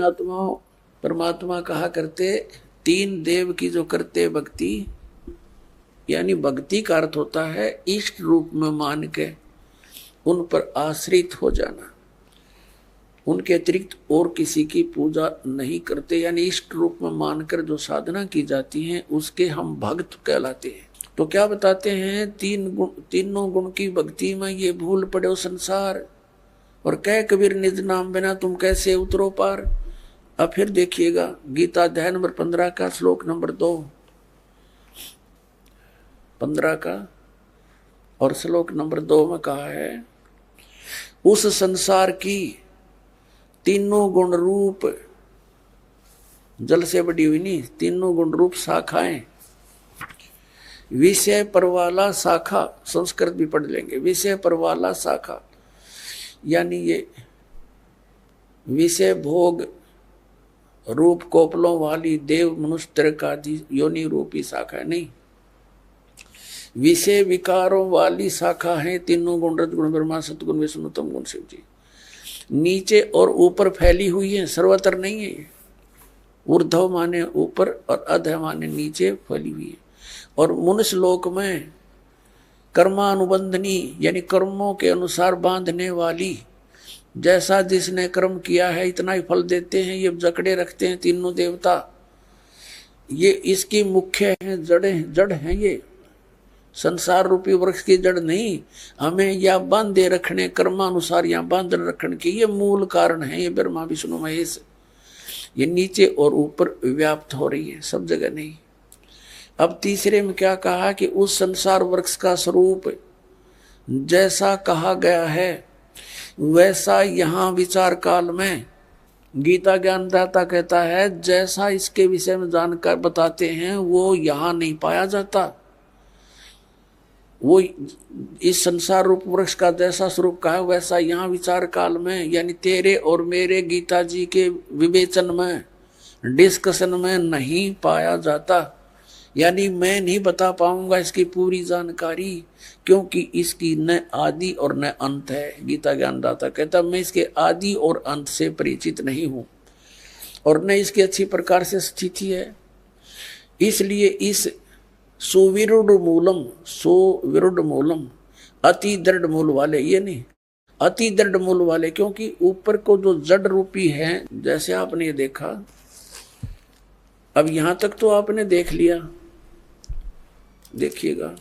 पुण्यात्माओं, परमात्मा कहा करते तीन देव की जो करते भक्ति, यानी भक्ति का अर्थ होता है इष्ट रूप में मान के उन पर आश्रित हो जाना, उनके अतिरिक्त और किसी की पूजा नहीं करते, यानी इष्ट रूप में मानकर जो साधना की जाती है उसके हम भक्त कहलाते हैं। तो क्या बताते हैं, तीनों गुण की भक्ति में ये भूल पड़े संसार, और कह कबीर निज नाम बिना तुम कैसे उतरो पार। अब फिर देखिएगा गीता अध्याय नंबर 15 का श्लोक नंबर 2, 15 का और श्लोक नंबर 2 में कहा है, उस संसार की तीनों गुण रूप, जल से बड़ी हुई नहीं, तीनों गुण रूप शाखाएं, विषय परवाला शाखा, संस्कृत भी पढ़ लेंगे, विषय परवाला शाखा, यानी ये विषय भोग रूप कोपलों वाली देव मनुष्य त्रिक आदि योनि रूपी शाखा नहीं, विषय विकारों वाली शाखा है तीनों गुण, रज गुण ब्रह्मा, सतगुण विष्णु, तम गुण शिव जी। नीचे और ऊपर फैली हुई है, सर्वत्र नहीं है। ऊर्ध्व माने ऊपर और अधः माने नीचे फैली हुई है। और मनुष्य लोक में कर्मानुबंधनी, यानी कर्मों के अनुसार बांधने वाली, जैसा जिसने कर्म किया है इतना ही फल देते हैं, ये जकड़े रखते हैं तीनों देवता। ये इसकी मुख्य है, जड़ है, ये संसार रूपी वृक्ष की जड़ नहीं, हमें या बांधे रखने, कर्मानुसार या बांध रखने के ये मूल कारण है। ये ब्रह्मा विष्णु महेश, ये नीचे और ऊपर व्याप्त हो रही है, सब जगह नहीं। अब तीसरे में क्या कहा कि उस संसार वृक्ष का स्वरूप जैसा कहा गया है वैसा यहाँ विचार काल में गीता ज्ञानदाता कहता है, जैसा इसके विषय में जानकर बताते हैं वो यहाँ नहीं पाया जाता। वो इस संसार रूप वृक्ष का जैसा स्वरूप कहा है वैसा यहाँ विचार काल में, यानी तेरे और मेरे गीता जी के विवेचन में, डिस्कशन में नहीं पाया जाता। यानी मैं नहीं बता पाऊंगा इसकी पूरी जानकारी, क्योंकि इसकी न आदि और न अंत है। गीता ज्ञानदाता कहता मैं इसके आदि और अंत से परिचित नहीं हूं और न इसकी अच्छी प्रकार से स्थिति है। इसलिए इस सुविरुद्ध मूलम अति दृढ़ मूल वाले, ये नहीं अति दृढ़ मूल वाले, क्योंकि ऊपर को जो जड़ रूपी है, जैसे आपने ये देखा, अब यहां तक तो आपने देख लिया, देखिएगा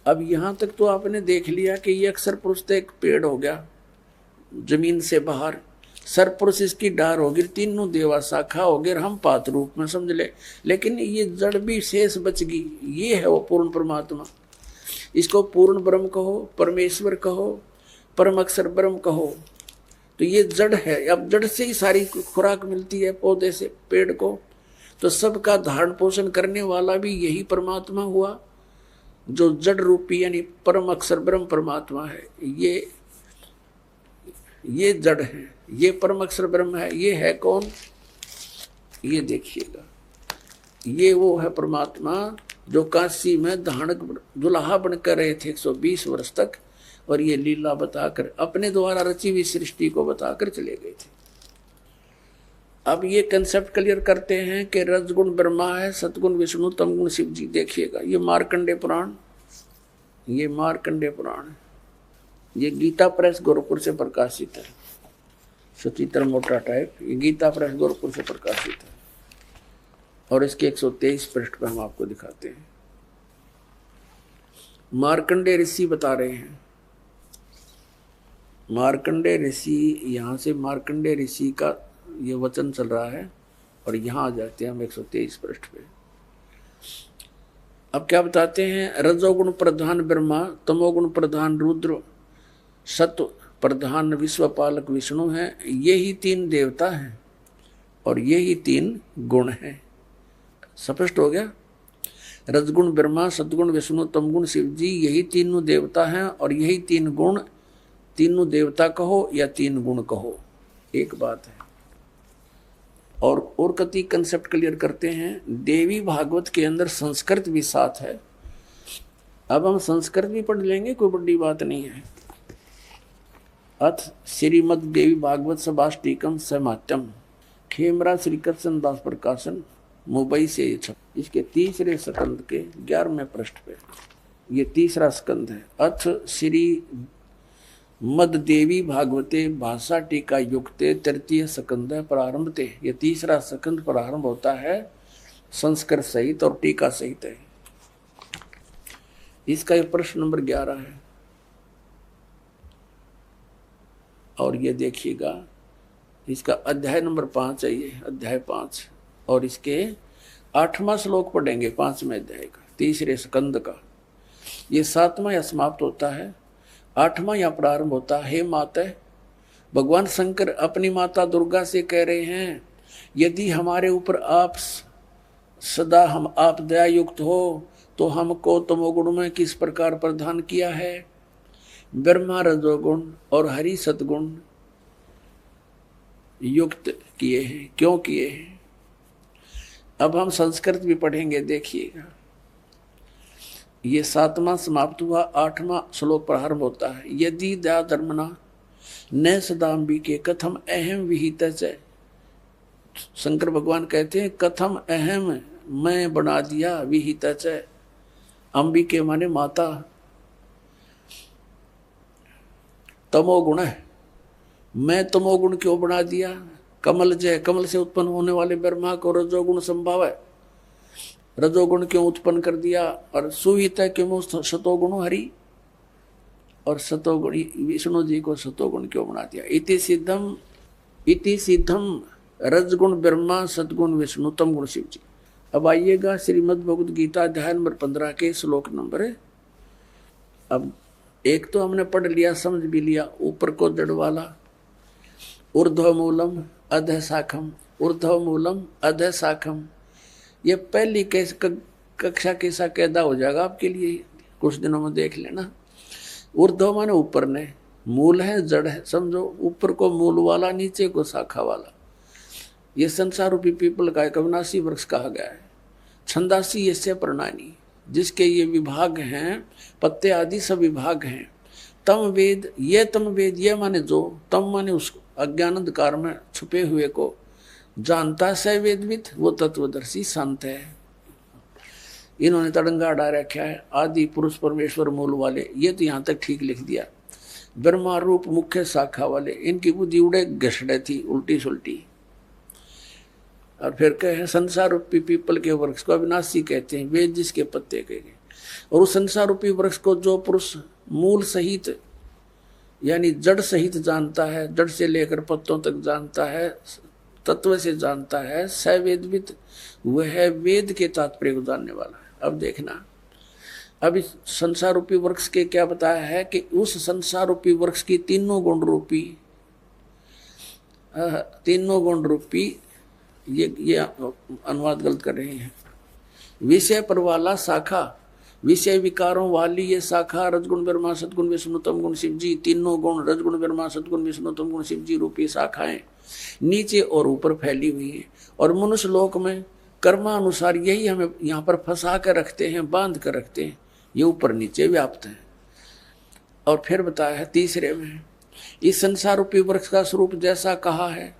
अब यहां तक तो आपने देख लिया कि ये अक्षर पुरुष तो एक पेड़ हो गया जमीन से बाहर, सर पुरुष इसकी डार होगी, तीनों देवा शाखा हो गए, हम पात रूप में समझ ले, लेकिन ये जड़ भी शेष बच गई। ये है वो पूर्ण परमात्मा। इसको पूर्ण ब्रह्म कहो, परमेश्वर कहो, परम अक्षर ब्रह्म कहो, तो ये जड़ है। अब जड़ से ही सारी खुराक मिलती है पौधे से पेड़ को, तो सबका धारण पोषण करने वाला भी यही परमात्मा हुआ, जो जड़ रूपी यानी परम अक्षर ब्रह्म परमात्मा है। ये जड़ है, ये परम अक्षर ब्रह्म है। ये है कौन? ये देखिएगा, ये वो है परमात्मा जो काशी में धानक दुल्हा बनकर रहे थे 120 वर्ष तक, और ये लीला बताकर अपने द्वारा रची हुई सृष्टि को बताकर चले गए थे। अब ये कंसेप्ट क्लियर करते हैं कि रजगुण ब्रह्मा है, सतगुण विष्णु, तमगुण शिव जी। देखिएगा ये मार्कंडे पुराण, ये मार्कंडे पुराण, ये गीता प्रेस गोरखपुर से प्रकाशित है, सुचित्र मोटा टाइप। ये गीता प्रेस गोरखपुर से प्रकाशित है और इसके 123 पृष्ठ पर हम आपको दिखाते हैं। मार्कंडे ऋषि बता रहे हैं, मार्कंडे ऋषि, यहाँ से मार्कंडे ऋषि का ये वचन चल रहा है और यहाँ आ जाते हैं हम 123 पृष्ठ पे। अब क्या बताते हैं? रजोगुण प्रधान ब्रह्मा, तमोगुण प्रधान रुद्र, सत्व प्रधान विश्वपालक विष्णु है। ये ही तीन देवता हैं और ये ही तीन गुण हैं। स्पष्ट हो गया? रजगुण ब्रह्मा, सद्गुण विष्णु, तमगुण शिव जी, यही तीनों देवता हैं और यही तीन गुण, तीनों देवता कहो या तीन गुण कहो, एक बात है। और कति कंसेप्ट क्लियर करते हैं। देवी भागवत के अंदर संस्कृत भी साथ है। अब हम संस्कृत भी पढ़ लेंगे, कोई बड़ी बात नहीं है। अथ श्रीमद देवी भागवत सभाष्टिकम समात्यम, खेमरा श्री कृष्ण दास प्रकाशन मुंबई से ये छप। इसके तीसरे स्कंद के 11वें पृष्ठ पे ये तीसरा स्कंद है। अथ श्री मद देवी भागवते भाषा टीका युक्ते तृतीय स्कंद प्रारंभते। ये तीसरा स्कंद प्रारंभ होता है संस्कृत सहित और टीका सहित है। इसका ये प्रश्न नंबर 11 है। और ये देखिएगा इसका अध्याय नंबर 5 है, ये अध्याय 5 और इसके 8वां श्लोक पढ़ेंगे 5वें अध्याय का तीसरे स्कंद का। ये 7वां या समाप्त होता है, 8वां या प्रारंभ होता है। हे माता, भगवान शंकर अपनी माता दुर्गा से कह रहे हैं, यदि हमारे ऊपर आप सदा हम आप दया युक्त हो तो हमको तमोगुण में किस प्रकार प्रदान किया है। ब्रह्मा रजोगुण और हरि सतगुण युक्त किए हैं, क्यों किए हैं। अब हम संस्कृत भी पढ़ेंगे, देखिएगा। ये 7वां समाप्त हुआ, 8वां श्लोक प्रारंभ होता है। यदि दया धर्मना न सदाम्बी के कथम अहम विहित। शंकर भगवान कहते हैं कथम अहम मैं बना दिया, विहित अंबिके माने माता। तमोगुण है, मैं तमोगुण क्यों बना दिया। कमल जय, कमल से उत्पन्न होने वाले ब्रह्मा को रजोगुण संभव है, रजोगुण क्यों उत्पन्न कर दिया। और सुहित है क्यों सतोगुण हरि, और सतोगुण विष्णु जी को सतोगुण क्यों बना दिया। इति सिद्धम रजगुण ब्रह्मा सतगुण विष्णु तम गुण शिव जी। अब आइएगा श्रीमद् भगवद गीता अध्याय नंबर 15 के श्लोक नंबर। अब एक तो हमने पढ़ लिया, समझ भी लिया, ऊपर को जड़ वाला ऊर्ध्व मूलम अधः शाखम, ऊर्ध्व मूलम अधः शाखम। ये पहली कक्षा कैसा कैदा हो जाएगा आपके लिए, कुछ दिनों में देख लेना। ऊर्ध्व माने ऊपर ने, मूल है जड़ है, समझो ऊपर को मूल वाला, नीचे को शाखा वाला। ये संसार रूपी पीपल का एक अविनाशी वृक्ष कहा गया है। छंदासी यस्य प्रणानी, जिसके ये विभाग हैं, पत्ते आदि सब विभाग हैं। तम वेद, ये तम वेद, ये माने जो, तम माने उस अज्ञान अंधकार में छुपे हुए को जानता है वेदविद, वो तत्वदर्शी संत है। इन्होंने तड़ंगा अड़ा रखा है, आदि पुरुष परमेश्वर मूल वाले, ये तो यहाँ तक ठीक लिख दिया। ब्रह्मा रूप मुख्य शाखा वाले, इनकी बुद्धि उड़े घसड़े थी उल्टी सुल्टी। और फिर कहे संसार रूपी पीपल के वृक्ष को अविनाशी कहते हैं, वेद जिसके पत्ते कहे गए। और उस संसार रूपी वृक्ष को जो पुरुष मूल सहित यानी जड़ सहित जानता है, जड़ से लेकर पत्तों तक जानता है, तत्व से जानता है, स वेदविद, वह है वेद के तात्पर्य को जानने वाला है। अब देखना, अब इस संसार रूपी वृक्ष के क्या बताया है कि उस संसार रूपी वृक्ष की तीनों गुण रूपी ये अनुवाद गलत कर रहे हैं। विषय पर वाला शाखा, विषय विकारों वाली ये शाखा रजगुण ब्रह्मा सतगुण विष्णु तम गुण शिव जी, तीनों गुण रजगुण ब्रह्मा सतगुण विष्णु तम गुण शिव जी रूपी शाखाएं नीचे और ऊपर फैली हुई हैं। और मनुष्य लोक में कर्मानुसार यही हमें यहाँ पर फंसा कर रखते हैं, बांध कर रखते हैं, ये ऊपर नीचे व्याप्त है। और फिर बताया है तीसरे में, इस संसार रूपी वृक्ष का स्वरूप जैसा कहा है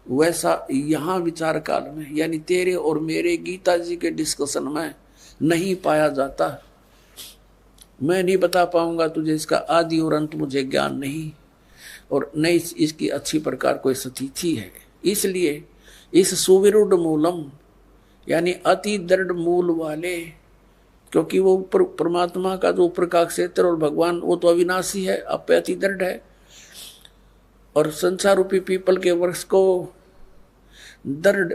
वैसा यहाँ विचार काल में यानी तेरे और मेरे गीता जी के डिस्कशन में नहीं पाया जाता। मैं नहीं बता पाऊंगा तुझे, इसका आदि और अंत मुझे ज्ञान नहीं, और न इसकी अच्छी प्रकार कोई स्थिति है। इसलिए इस सुविरुद्ध मूलम यानी अति दृढ़ मूल वाले, क्योंकि वो परमात्मा का जो ऊपर का क्षेत्र और भगवान वो तो अविनाशी है, आप अति दृढ़ है। और संसार रूपी पीपल के वृक्ष को दृढ़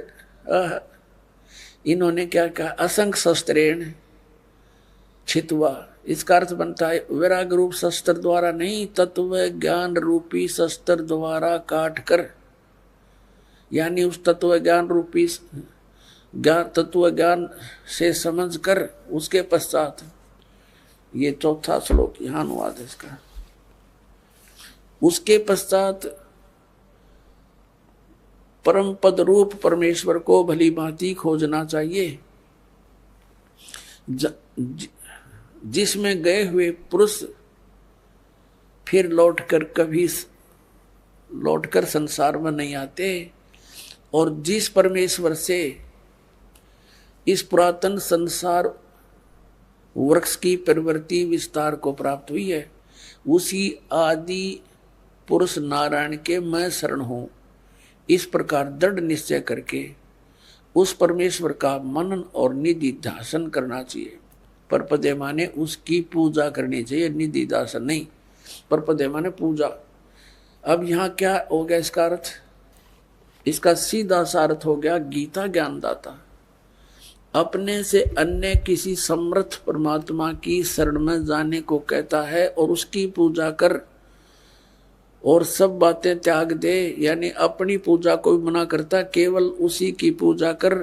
इन्होंने क्या कहा, असंख्य शस्त्रेण छितवा। इसका अर्थ बनता है वैराग रूप शस्त्र द्वारा नहीं, तत्व ज्ञान रूपी शस्त्र द्वारा काट कर, यानी उस तत्व ज्ञान रूपी तत्व ज्ञान से समझ कर उसके पश्चात, ये चौथा श्लोक यहाँ अनुवाद है इसका, उसके पश्चात परम पद रूप परमेश्वर को भली भांति खोजना चाहिए, जिसमें गए हुए पुरुष फिर लौटकर संसार में नहीं आते। और जिस परमेश्वर से इस पुरातन संसार वृक्ष की प्रवृत्ति विस्तार को प्राप्त हुई है, उसी आदि पुरुष नारायण के मैं शरण हूं, इस प्रकार दृढ़ निश्चय करके उस परमेश्वर का मनन और निधि ध्यान करना चाहिए। परपदे माने उसकी पूजा करनी चाहिए, निधि ध्यान नहीं। परपदे माने पूजा। अब यहाँ क्या हो गया इसका अर्थ? इसका सीधा सा अर्थ हो गया गीता ज्ञानदाता अपने से अन्य किसी समर्थ परमात्मा की शरण में जाने को कहता है और उसकी पूजा कर और सब बातें त्याग दे, यानी अपनी पूजा को भी मना करता, केवल उसी की पूजा कर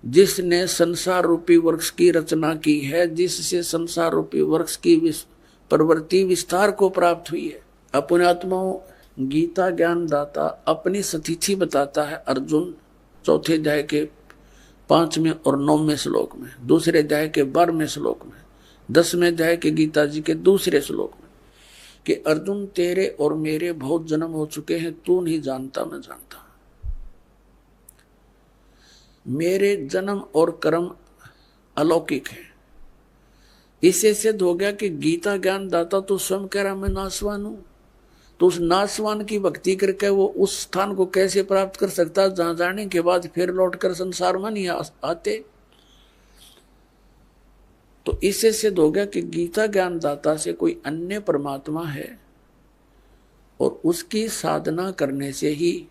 जिसने संसार रूपी वृक्ष की रचना की है, जिससे संसार रूपी वृक्ष की प्रवृत्ति विस्तार को प्राप्त हुई है। अपने आत्माओं गीता ज्ञान दाता अपनी स्थिति बताता है अर्जुन, चौथे अध्याय के 5वें और 9वें श्लोक में, दूसरे अध्याय के 12वें श्लोक में, 10वें अध्याय के गीता जी के दूसरे श्लोक में, कि अर्जुन तेरे और मेरे बहुत जन्म हो चुके हैं, तू नहीं जानता मैं जानता। मेरे जन्म और कर्म अलौकिक है। इससे सिद्ध हो गया कि गीता ज्ञान दाता तो स्वयं कह रहा मैं नासवान हूं, तो उस नासवान की भक्ति करके वो उस स्थान को कैसे प्राप्त कर सकता जहां जाने के बाद फिर लौटकर संसार में नहीं आते। तो इससे सिद्ध हो गया कि गीता ज्ञान दाता से कोई अन्य परमात्मा है और उसकी साधना करने से ही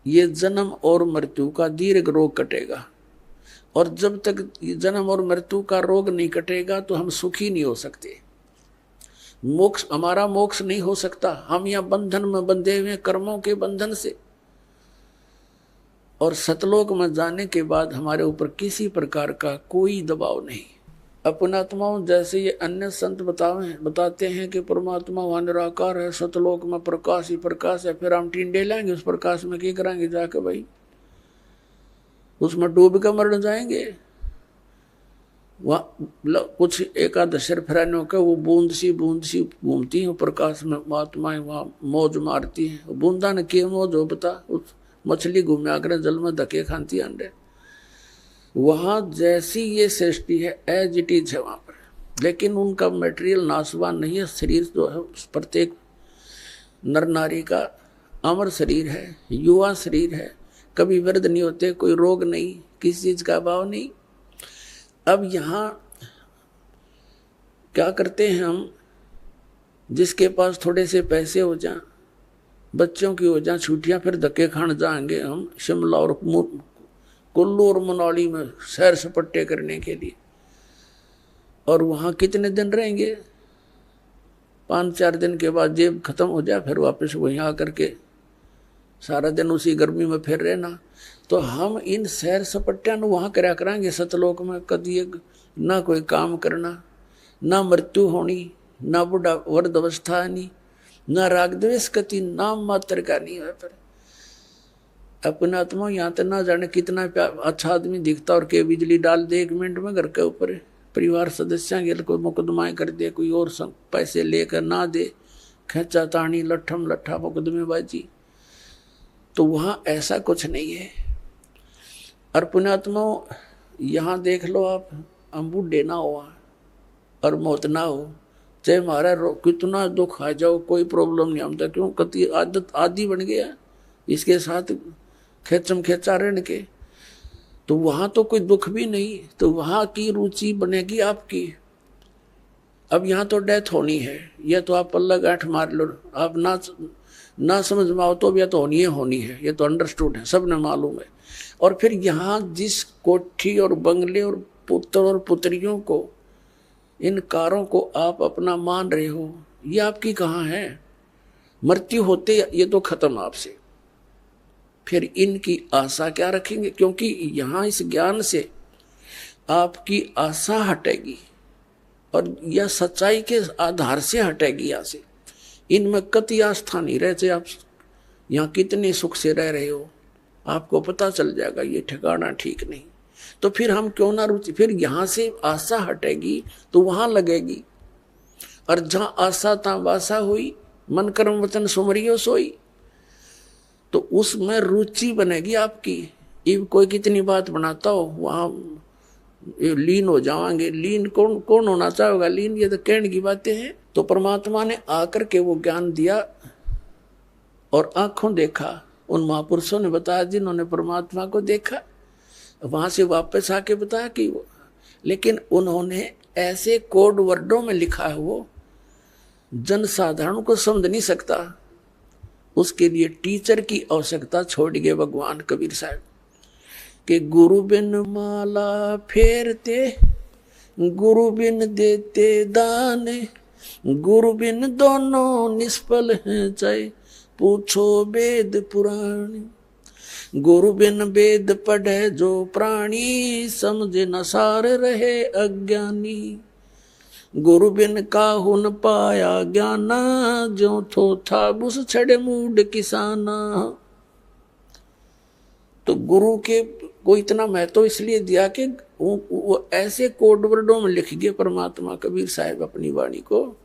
ये जन्म और मृत्यु का दीर्घ रोग कटेगा। और जब तक जन्म और मृत्यु का रोग नहीं कटेगा तो हम सुखी नहीं हो सकते। मोक्ष, हमारा मोक्ष नहीं हो सकता। हम यहाँ बंधन में बंधे हुए कर्मों के बंधन से, और सतलोक में जाने के बाद हमारे ऊपर किसी प्रकार का कोई दबाव नहीं। अपनात्माओं जैसे ये अन्य संत बताते हैं कि परमात्मा वहां निराकार है, सतलोक में प्रकाश ही प्रकाश है, फिर हम टींडे लाएंगे उस प्रकाश में, क्या करेंगे जाके भाई? उसमें डूब कर मर जाएंगे। वहाँ कुछ एकादशर फरानों का वो बूंद सी घूमती हैं प्रकाश में, महात्माएं वहाँ मौज मारती हैं। बूंदा ने किए मौज हो बता, उस मछली घूमया कर जल में धके खाती अंडे। वहाँ जैसी ये सृष्टि है एज इट इज है वहाँ पर, लेकिन उनका मटेरियल नाशवान नहीं है। शरीर जो है प्रत्येक नर नारी का अमर शरीर है, युवा शरीर है, कभी वृद्ध नहीं होते, कोई रोग नहीं, किसी चीज का अभाव नहीं। अब यहाँ क्या करते हैं हम, जिसके पास थोड़े से पैसे हो जाएं, बच्चों की हो जाएं छुट्टियां, फिर धक्के खान जाएंगे हम शिमला और कुल्लू और मनाली में सैर सपट्टे करने के लिए। और वहाँ कितने दिन रहेंगे? 5-4 दिन के बाद जेब खत्म हो जाए, फिर वापस वहीं आकर के सारा दिन उसी गर्मी में फिर रहना। तो हम इन सैर सपट्टियां वहाँ करा करांगे सतलोक में, कभी ना कोई काम करना, ना मृत्यु होनी, ना बुढ़ा वर्ध अवस्था आनी, ना राग द्वेष कति नाम मात्र का नहीं है। पर अपना आत्मा यहाँ तो ना जाने कितना अच्छा आदमी दिखता और के बिजली डाल दे 1 मिनट में घर के ऊपर, परिवार सदस्य के कोई मुकदमाएं कर दे, कोई और पैसे लेकर ना दे, खेचा तानी लट्ठम लट्ठा मुकदमेबाजी। तो वहाँ ऐसा कुछ नहीं है। और पुण्यात्मा यहाँ देख लो आप, हम बूढ़े ना हुआ और मौत ना हो, चाहे हमारा कितना दुख आ जाओ कोई प्रॉब्लम नहीं हमता, क्यों? कति आदत आदि बन गया इसके साथ खेचम खेचा रहने के। तो वहाँ तो कोई दुख भी नहीं, तो वहाँ की रुचि बनेगी आपकी। अब यहाँ तो डेथ होनी है, यह तो आप पल्ला गांठ मार लो, आप ना समझ में आओ तो भी यह तो होनी है, ये तो अंडरस्टूड है, सबने मालूम है। और फिर यहाँ जिस कोठी और बंगले और पुत्र और पुत्रियों को, इन कारों को आप अपना मान रहे हो, ये आपकी कहाँ है? मृत्यु होते ये तो खत्म आपसे, फिर इनकी आशा क्या रखेंगे? क्योंकि यहाँ इस ज्ञान से आपकी आशा हटेगी और यह सच्चाई के आधार से हटेगी। यहाँ से इनमें कति आस्था नहीं रहते। आप यहाँ कितने सुख से रह रहे हो, आपको पता चल जाएगा ये ठिकाना ठीक नहीं। तो फिर हम क्यों ना रुचि, फिर यहाँ से आशा हटेगी तो वहां लगेगी। और जहां आशा तहां वासा हुई, मन कर्म वचन सुमरियो सोई। तो उसमें रुचि बनेगी आपकी। इब कोई कितनी बात बनाता हो वहां लीन हो जावांगे। लीन कौन कौन होना चाहेगा लीन, ये तो कहने की बातें हैं। तो परमात्मा ने आकर के वो ज्ञान दिया और आंखों देखा। उन महापुरुषों ने बताया जिन्होंने परमात्मा को देखा, वहां से वापस आके बताया कि लेकिन उन्होंने ऐसे कोड वर्डों में लिखा है वो जनसाधारण को समझ नहीं सकता। उसके लिए टीचर की आवश्यकता छोड़ गए भगवान कबीर साहब कि गुरु बिन माला फेरते, गुरु बिन देते दान, गुरु बिन दोनों निष्फल हैं चाहे पूछो वेद पुराण। गुरु बिन वेद पढ़े जो प्राणी, समझे न सार रहे अज्ञानी। गुरु बिन काहू न पाया ज्ञाना, जो थो था बुस छड़े मूड किसाना। तो गुरु के को इतना महत्व इसलिए दिया कि वो ऐसे कोड वर्डों में लिख गए परमात्मा कबीर साहब अपनी वाणी को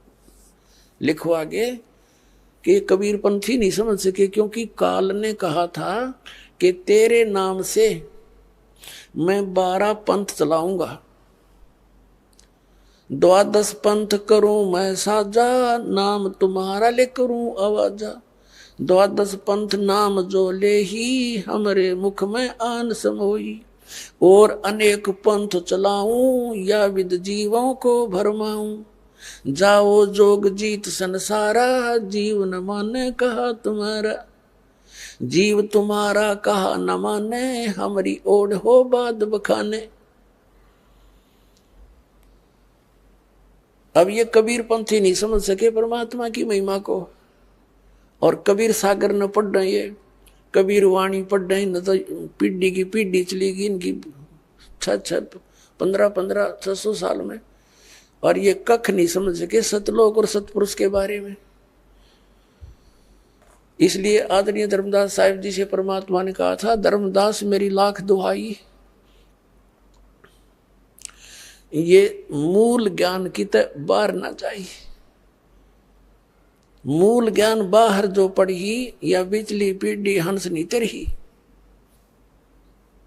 लिखवा गए कि कबीर पंथी नहीं समझ सके, क्योंकि काल ने कहा था कि तेरे नाम से मैं 12 पंथ चलाऊंगा, 12 पंथ करूं मैं साजा, नाम तुम्हारा ले करूं आवाजा। 12 पंथ नाम जो ले ही, हमरे मुख में आन समोई। और अनेक पंथ चलाऊं, या विद जीवों को भरमाऊं। जाओ जोग जीत संसारा, जीव न माने कहा तुम्हारा। जीव तुम्हारा कहा न माने, हमारी ओढ़ हो बाद बखाने। अब ये कबीर पंथी नहीं समझ सके परमात्मा की महिमा को, और कबीर सागर न पढ़ रहे, ये कबीर वाणी पढ़ रहे न, तो पीढ़ी की पीढ़ी चली गई इनकी 600 साल में, और ये कख नहीं समझ सके सतलोक और सतपुरुष के बारे में। इसलिए आदरणीय धर्मदास साहिब जी से परमात्मा ने कहा था, धर्मदास मेरी लाख दुहाई, ये मूल ज्ञान की तरह बाहर ना जाए। मूल ज्ञान बाहर जो पढ़ी, या बिचली पीढ़ी हंस नहीं तरही।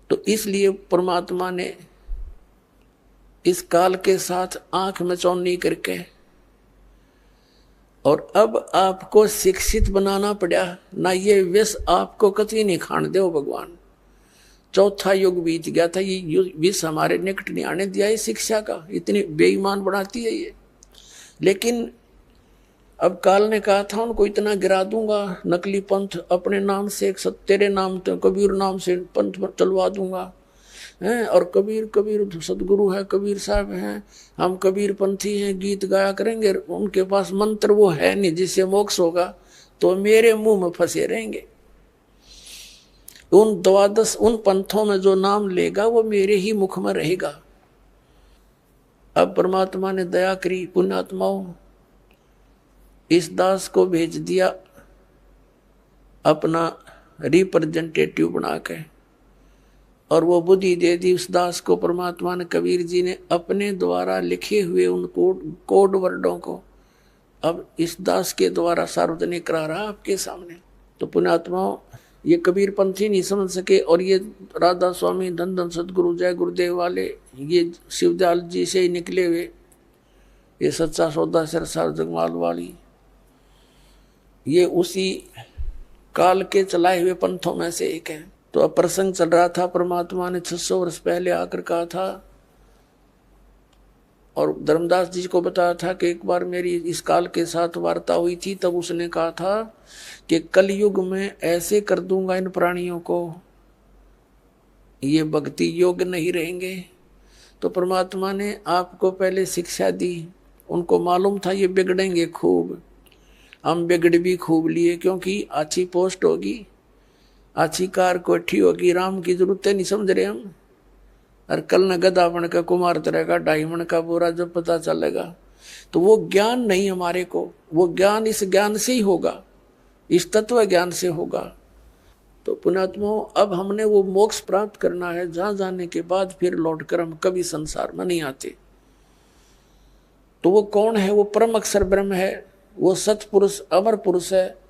तो इसलिए परमात्मा ने इस काल के साथ आंख में चौनी करके, और अब आपको शिक्षित बनाना पड़ा ना। ये विष आपको कतई नहीं खान दो भगवान। चौथा युग बीत गया था, ये विष हमारे निकट नहीं आने दिया है शिक्षा का। इतनी बेईमान बनाती है ये। लेकिन अब काल ने कहा था उनको इतना गिरा दूंगा, नकली पंथ अपने नाम से, तेरे नाम तो कबीर नाम से पंथ चलवा दूंगा हैं। और कबीर कबीर सदगुरु है, कबीर साहब हैं, हम कबीर पंथी हैं, गीत गाया करेंगे। उनके पास मंत्र वो है नहीं जिससे मोक्ष होगा, तो मेरे मुंह में फंसे रहेंगे। उन 12 उन पंथों में जो नाम लेगा वो मेरे ही मुख में रहेगा। अब परमात्मा ने दया करी, पुण्यात्माओं, इस दास को भेज दिया अपना रिप्रेजेंटेटिव बना के, और वो बुद्धि दे दी उस दास को परमात्मा ने। कबीर जी ने अपने द्वारा लिखे हुए उन कोड वर्डों को अब इस दास के द्वारा सार्वजनिक करा रहा आपके सामने। तो पुण्यात्माओं, ये कबीर पंथी नहीं समझ सके, और ये राधा स्वामी धन धन सदगुरु जय गुरुदेव वाले, ये शिवदयाल जी से ही निकले हुए, ये सच्चा सौदा सिरसार जगमाल वाली, ये उसी काल के चलाए हुए पंथों में से एक है। तो अब प्रसंग चल रहा था, परमात्मा ने 600 वर्ष पहले आकर कहा था, और धर्मदास जी को बताया था कि एक बार मेरी इस काल के साथ वार्ता हुई थी। तब उसने कहा था कि कलयुग में ऐसे कर दूंगा इन प्राणियों को, ये भक्ति योग्य नहीं रहेंगे। तो परमात्मा ने आपको पहले शिक्षा दी, उनको मालूम था ये बिगड़ेंगे खूब। हम बिगड़ भी खूब लिए, क्योंकि अच्छी पोस्ट होगी, अच्छी कार कोठी होगी, राम की जरूरत नहीं समझ रहे हम। और कल न गधा बन का कुमार तरह का डायमंड का बोरा जब पता चलेगा, तो वो ज्ञान नहीं हमारे को, वो ज्ञान इस ज्ञान से ही होगा, इस तत्व ज्ञान से होगा। तो पुण्यात्माओं, अब हमने वो मोक्ष प्राप्त करना है, जहां जाने के बाद फिर लौट कर हम कभी संसार में नहीं आते। तो वो कौन है? वो परम अक्षर ब्रह्म है, वो सतपुरुष अमर पुरुष है।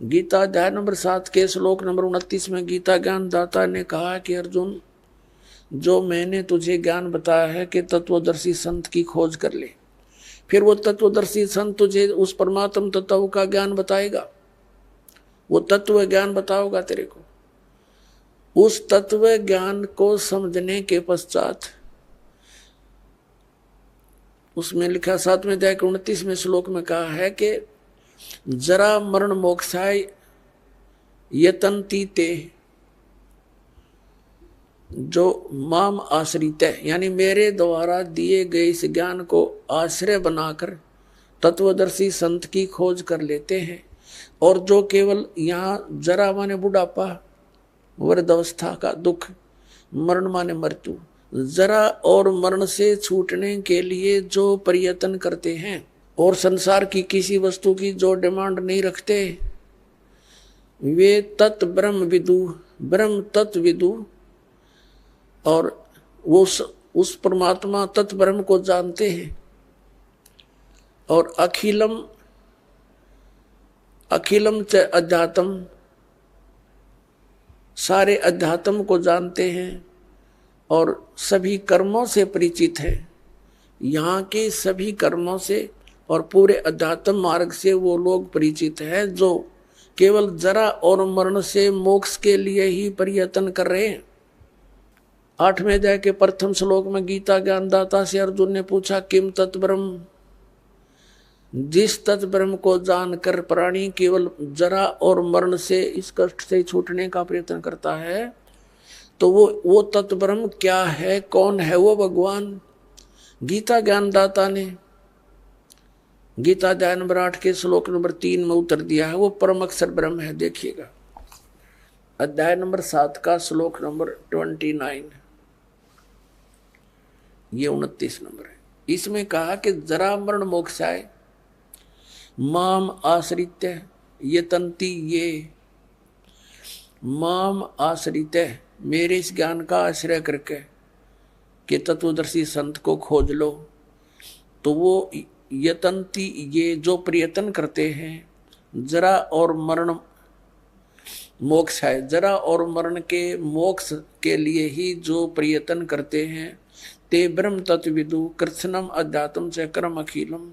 गीता अध्याय नंबर 7 के श्लोक नंबर 29 में गीता ज्ञान दाता ने कहा कि अर्जुन, जो मैंने तुझे ज्ञान बताया है कि तत्वदर्शी संत की खोज कर ले, फिर वो तत्वदर्शी संत तुझे उस परमात्म तत्व का ज्ञान बताएगा, वो तत्व ज्ञान बताओगा तेरे को। उस तत्व ज्ञान को समझने के पश्चात उसमें लिखा 7वें अध्याय के 29वें श्लोक में कहा है कि जरा मरण मोक्षाय यतन्ति ते, जो माम आश्रित है, यानी मेरे द्वारा दिए गए इस ज्ञान को आश्रय बनाकर तत्वदर्शी संत की खोज कर लेते हैं, और जो केवल यहाँ जरा माने बुढ़ापा, वृद्धावस्था का दुख, मरण माने मृत्यु, जरा और मरण से छूटने के लिए जो प्रयत्न करते हैं और संसार की किसी वस्तु की जो डिमांड नहीं रखते, वे तत् ब्रह्म विदु, ब्रह्म तत्व विदु, और वो उस परमात्मा तत्व ब्रह्म को जानते हैं, और अखिलम अखिलम च अध्यात्म, सारे अध्यात्म को जानते हैं और सभी कर्मों से परिचित है। यहाँ के सभी कर्मों से और पूरे अध्यात्म मार्ग से वो लोग परिचित हैं जो केवल जरा और मरण से मोक्ष के लिए ही प्रयत्न कर रहे हैं। 8वें अध्याय के प्रथम श्लोक में गीता ज्ञानदाता से अर्जुन ने पूछा, किम तत्ब्रह्म, जिस तत्ब्रह्म को जानकर प्राणी केवल जरा और मरण से, इस कष्ट से छूटने का प्रयत्न करता है, तो वो तत्ब्रह्म क्या है, कौन है वो भगवान? गीता ज्ञानदाता ने गीता अध्याय नंबर 8 के श्लोक नंबर 3 में उत्तर दिया है, वो परम अक्षर ब्रह्म है। देखिएगा अध्याय नंबर 7 का श्लोक नंबर 29, ये 29 नंबर है। इसमें कहा कि जरा मरण मोक्षाय माम आश्रित्य यतन्ति ये, माम आश्रित्य, मेरे इस ज्ञान का आश्रय करके कि तत्वदर्शी संत को खोज लो, तो वो यतन्ति ये, जो प्रयत्न करते हैं, जरा और मरण मोक्ष है, जरा और मरण के मोक्ष के लिए ही जो प्रयत्न करते हैं, ते ब्रह्म तत्विदु कृत्स्नम अध्यात्म च कर्म अखिलम,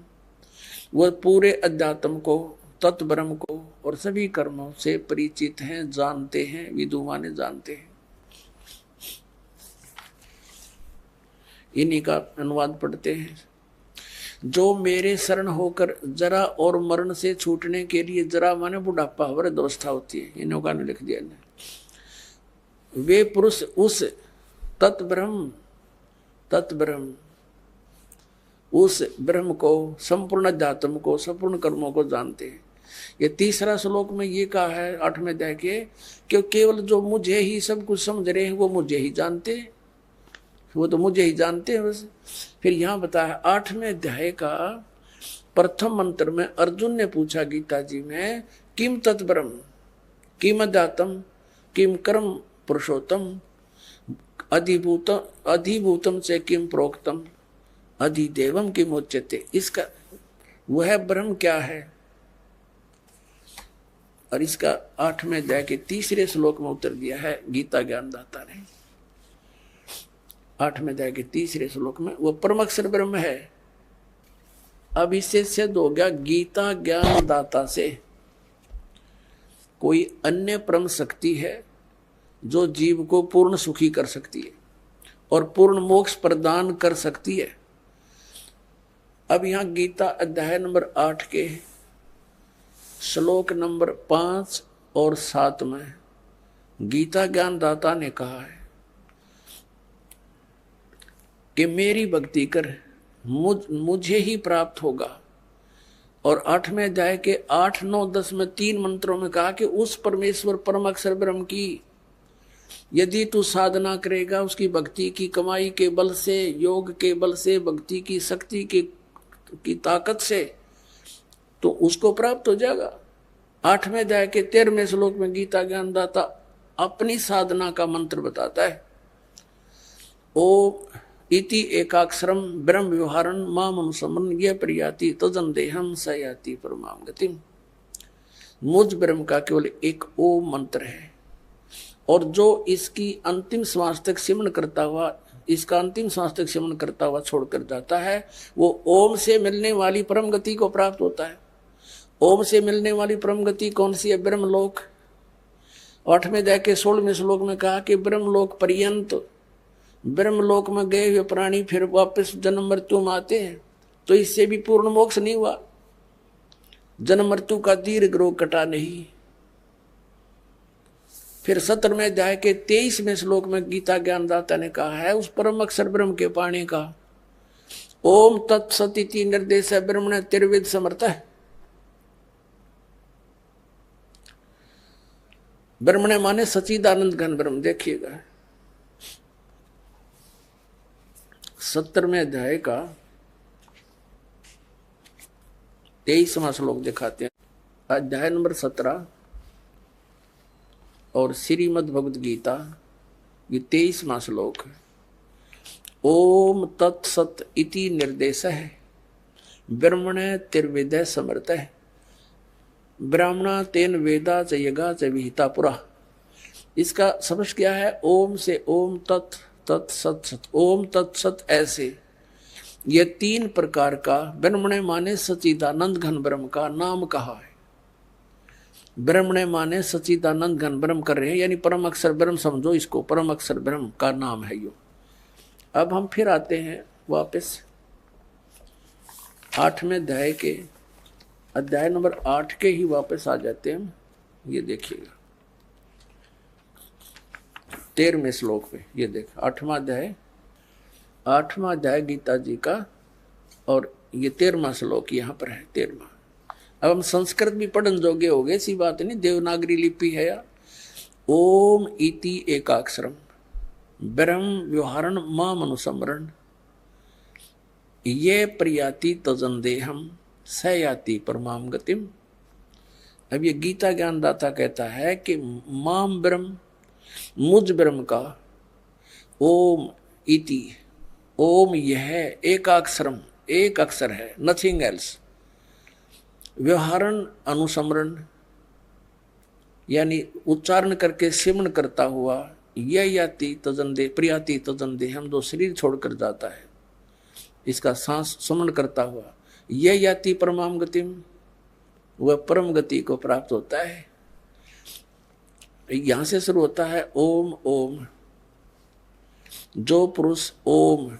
वह पूरे अध्यात्म को, तत्व ब्रह्म को और सभी कर्मों से परिचित हैं, जानते हैं, विदु माने जानते हैं। इन्हीं का अनुवाद पढ़ते हैं। जो मेरे शरण होकर जरा और मरण से छूटने के लिए, जरा माने बुढ़ापा, वृद्धावस्था होती है, इन लोगों ने लिख दिया ने, वे पुरुष उस तत्ब्रह्म उस ब्रह्म को, संपूर्ण अध्यात्म को, संपूर्ण कर्मों को जानते हैं। ये तीसरा श्लोक में ये कहा है 8वें अध्याय के, कि केवल जो मुझे ही सब कुछ समझ रहे हैं वो मुझे ही जानते हैं, वो तो मुझे ही जानते हैं बस। फिर यहाँ बताया 8वें अध्याय का प्रथम मंत्र में अर्जुन ने पूछा गीता जी में, किम तत्ब्रह्म, किम अध्यात्म, किम कर्म पुरुषोत्तम, अधिभूतम से किम प्रोक्तम, अधिदेवम किम उच्यते, इसका वह ब्रह्म क्या है? और इसका 8वें अध्याय के तीसरे श्लोक में उत्तर दिया है गीता ज्ञानदाता ने। 8वें अध्याय के तीसरे श्लोक में वो परम अक्षर ब्रह्म है। अब इससे सिद्ध हो गया गीता ज्ञानदाता से कोई अन्य परम शक्ति है जो जीव को पूर्ण सुखी कर सकती है और पूर्ण मोक्ष प्रदान कर सकती है। अब यहाँ गीता अध्याय नंबर 8 के श्लोक नंबर 5 और 7 में गीता ज्ञानदाता ने कहा है कि मेरी भक्ति कर मुझे ही प्राप्त होगा। और 8वें अध्याय के 8, 9, 10 में 3 मंत्रों में कहा कि उस परमेश्वर परम अक्षर ब्रह्म की यदि तू साधना करेगा, उसकी भक्ति की कमाई के बल से, योग के बल से, भक्ति की शक्ति की ताकत से, तो उसको प्राप्त हो जाएगा। 8वें अध्याय के 13वें श्लोक में गीता ज्ञानदाता अपनी साधना का मंत्र बताता है, ओ इति एकाक्षरम ब्रह्म व्यवहारन माम अनुसमन यह प्रियाति तजन देहम सयाति परमाम गतिम। मुझ ब्रह्म का केवल एक ओम मंत्र है। और जो इसकी अंतिम श्वास तक सिमरण करता हुआ, इसका अंतिम श्वास तक सिमरण करता हुआ छोड़कर जाता है, वो ओम से मिलने वाली परम गति को प्राप्त होता है। ओम से मिलने वाली परम गति कौन सी है? ब्रह्मलोक। 8वें अध्याय के 16वें श्लोक में कहा कि ब्रह्मलोक पर्यंत, ब्रह्मलोक में गए हुए प्राणी फिर वापस जन्म मृत्यु में आते हैं, तो इससे भी पूर्ण मोक्ष नहीं हुआ, जन्म मृत्यु का दीर्घ रोग कटा नहीं। फिर 17वें अध्याय के 23वें श्लोक में गीता ज्ञानदाता ने कहा है उस परम अक्षर ब्रह्म के पाने का, ओम तत्सदिति निर्देश है ब्रह्मण त्रिविध समर्थ है। ब्रह्मण माने सच्चिदानंद घन ब्रह्म। देखिएगा 17वें अध्याय का 23वां श्लोक दिखाते हैं, अध्याय नंबर 17 और श्रीमद् भगवद गीता ये 23वां श्लोक है। ओम तत्सत इति निर्देश है ब्रह्मण त्रिविद समर्थ है ब्राह्मणा तेन वेदा च यगा च विहिता पुरा। इसका समझ क्या है? ओम से ओम तत् तत् सत सत, ओम तत्सत ऐसे ये 3 प्रकार का ब्रह्मण माने सच्चिदानंद घन ब्रह्म का नाम कहा है। ब्रह्मण माने सच्चिदानंद घन ब्रह्म कर रहे हैं, यानी परम अक्षर ब्रह्म समझो इसको, परम अक्षर ब्रह्म का नाम है यो। अब हम फिर आते हैं वापस 8वें अध्याय के, अध्याय नंबर 8 के ही वापस आ जाते हैं। ये देखिएगा 13वें श्लोक पे, ये देख 8वां अध्याय गीता जी का, और ये 13वां श्लोक यहाँ पर है 13वां। अब हम संस्कृत भी पढ़न जोगे हो गए, ऐसी बात नहीं, देवनागरी लिपि है या। ओम इति एकाक्षरम ब्रह्म व्यवहारण माम अनुसमरण ये प्रयाति तजन देहम सयाति परमाम गतिम। अब ये गीता ज्ञानदाता कहता है कि माम ब्रह्म, मुझ ब्रह्म का, ओम इति, ओम यह एकाक्षरम, एक अक्षर है, नथिंग एल्स, व्यवहारण अनुसमरण यानी उच्चारण करके सिमरण करता हुआ, यह याति तजन दे प्रियाति तजन दे, हम दो शरीर छोड़कर जाता है, इसका सांस सुमरण करता हुआ, यह याति परमाम गतिम, वह परम गति को प्राप्त होता है। यहां से शुरू होता है ओम ओम। जो पुरुष ओम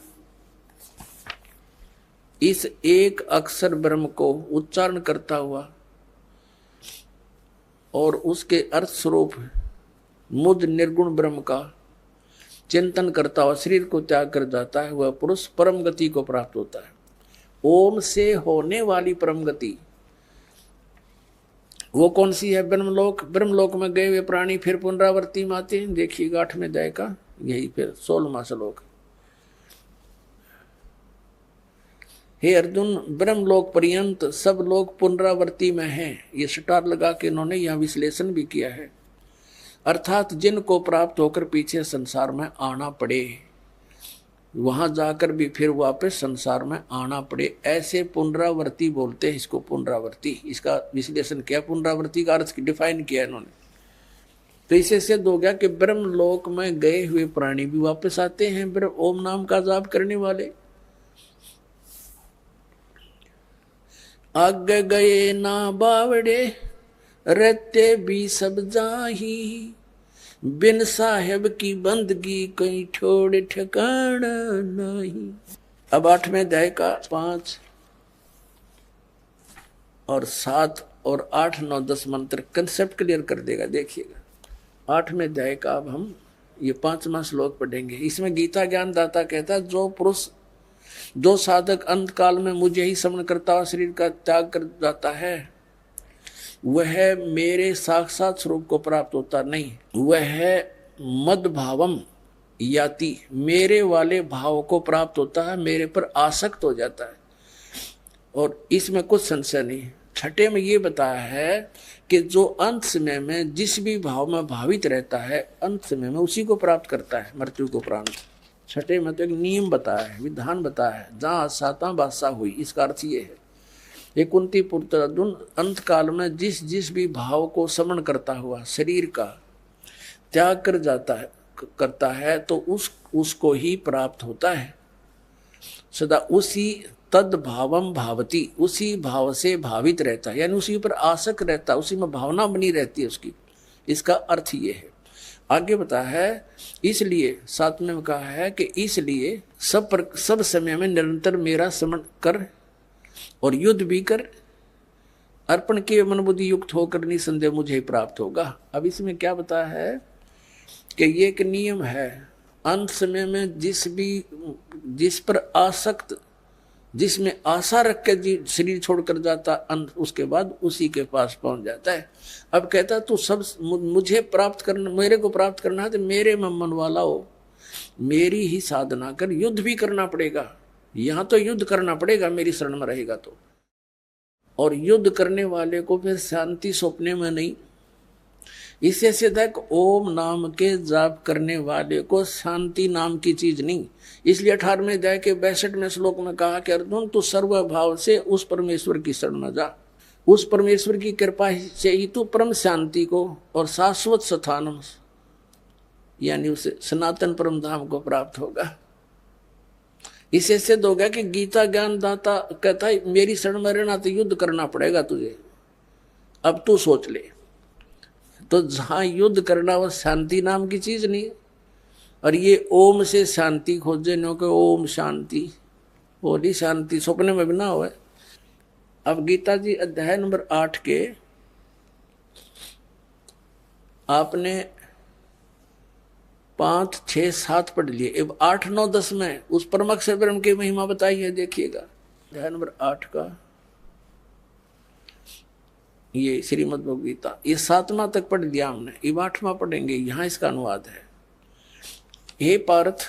इस एक अक्षर ब्रह्म को उच्चारण करता हुआ और उसके अर्थ स्वरूप मुझ निर्गुण ब्रह्म का चिंतन करता हुआ शरीर को त्याग कर जाता है, वह पुरुष परम गति को प्राप्त होता है। ओम से होने वाली परम गति वो कौन सी है? ब्रह्मलोक। ब्रह्मलोक में गए हुए प्राणी फिर पुनरावृत्ति में आते हैं। देखिएगा 8वें अध्याय का यही फिर 16वां श्लोक। हे अर्जुन, ब्रह्मलोक पर्यंत सब लोग पुनरावृत्ति में हैं। ये स्टार लगा के इन्होंने यह विश्लेषण भी किया है, अर्थात जिनको प्राप्त होकर पीछे संसार में आना पड़े, वहां जाकर भी फिर वापस संसार में आना पड़े, ऐसे पुनरावृत्ति बोलते हैं इसको। पुनरावृत्ति, इसका विश्लेषण किया, पुनरावृत्ति का अर्थ डिफाइन किया इन्होंने। तो इससे सिद्ध हो गया कि ब्रह्मलोक में गए हुए प्राणी भी वापस आते हैं ओम नाम का जाप करने वाले। आगे गए ना बावड़े रहते भी सब जाही, बिन साहेब की बंदगी कहीं छोड़ ठिकाना नहीं। अब 8वें अध्याय का 5 और 7 और 8, 9, 10 मंत्र कंसेप्ट क्लियर कर देगा। देखिएगा 8वें अध्याय का अब हम ये 5वां श्लोक पढ़ेंगे। इसमें गीता ज्ञानदाता कहता है जो पुरुष, जो साधक अंत काल में मुझे ही स्मरण करता हुआ शरीर का त्याग कर जाता है, वह मेरे साक्षात स्वरूप को प्राप्त होता नहीं, वह मद भावम याति, मेरे वाले भाव को प्राप्त होता है, मेरे पर आसक्त हो जाता है। और इसमें कुछ संशय नहीं। 6 में ये बताया है कि जो अंत समय में जिस भी भाव में भावित रहता है, अंत समय में उसी को प्राप्त करता है मृत्यु को प्रांत। 6 में तो एक नियम बताया है, विधान बताया है, जहाँ साता बादशाह हुई, इसका अर्थ ये है। ये कुंती पुत्र अर्जुन अंत काल में जिस जिस भी भाव को समन करता हुआ शरीर का त्याग कर जाता है करता है तो उसको ही प्राप्त होता है। सदा उसी तद भावम भावती, उसी भाव से भावित रहता है, यानी उसी पर आसक्त रहता है, उसी में भावना बनी रहती है उसकी। इसका अर्थ ये है। आगे बताया है, इसलिए सातवें में कहा है कि इसलिए सब समय में निरंतर मेरा स्मरण कर और युद्ध भी कर, अर्पण के मन बुद्धि युक्त होकर निसंदेह मुझे प्राप्त होगा। अब इसमें क्या बताया है कि ये एक नियम है, अंत समय में जिस पर आसक्त, जिसमें आशा रख के शरीर छोड़कर जाता, उसके बाद उसी के पास पहुंच जाता है। अब कहता तू सब मुझे प्राप्त करना, मेरे को प्राप्त करना है तो मेरे में मन वाला हो, मेरी ही साधना कर, युद्ध भी करना पड़ेगा, यहां तो युद्ध करना पड़ेगा मेरी शरण में रहेगा तो। और युद्ध करने वाले को फिर शांति सौंपने में नहीं, इससे सीधा ओम नाम के जाप करने वाले को शांति नाम की चीज नहीं। इसलिए 18वें अध्याय के 62वें श्लोक में कहा कि अर्जुन तू सर्वभाव से उस परमेश्वर की शरण में जा, उस परमेश्वर की कृपा से ही तू परम शांति को और शाश्वत स्थान यानी उसे सनातन परम धाम को प्राप्त होगा। इससे सिद्ध होगा कि गीता ज्ञान दाता कहता है मेरी शरण में रहना तो युद्ध करना पड़ेगा तुझे, अब तू सोच ले। तो जहां युद्ध करना वो शांति नाम की चीज नहीं है। और ये ओम से शांति खोजे नो के ओम शांति, बोली शांति सपने में भी ना हो। अब गीता जी अध्याय नंबर 8 के आपने 5, 6, 7 पढ़ लिए, अब 8, 9, 10 में उस परमाक्षर ब्रह्म की महिमा बताई है। देखिएगा अध्याय नंबर 8 का ये श्रीमद् भगवद गीता, ये 7वां तक पढ़ लिया हमने, अब 8वां पढ़ेंगे। यहाँ इसका अनुवाद है। हे पार्थ,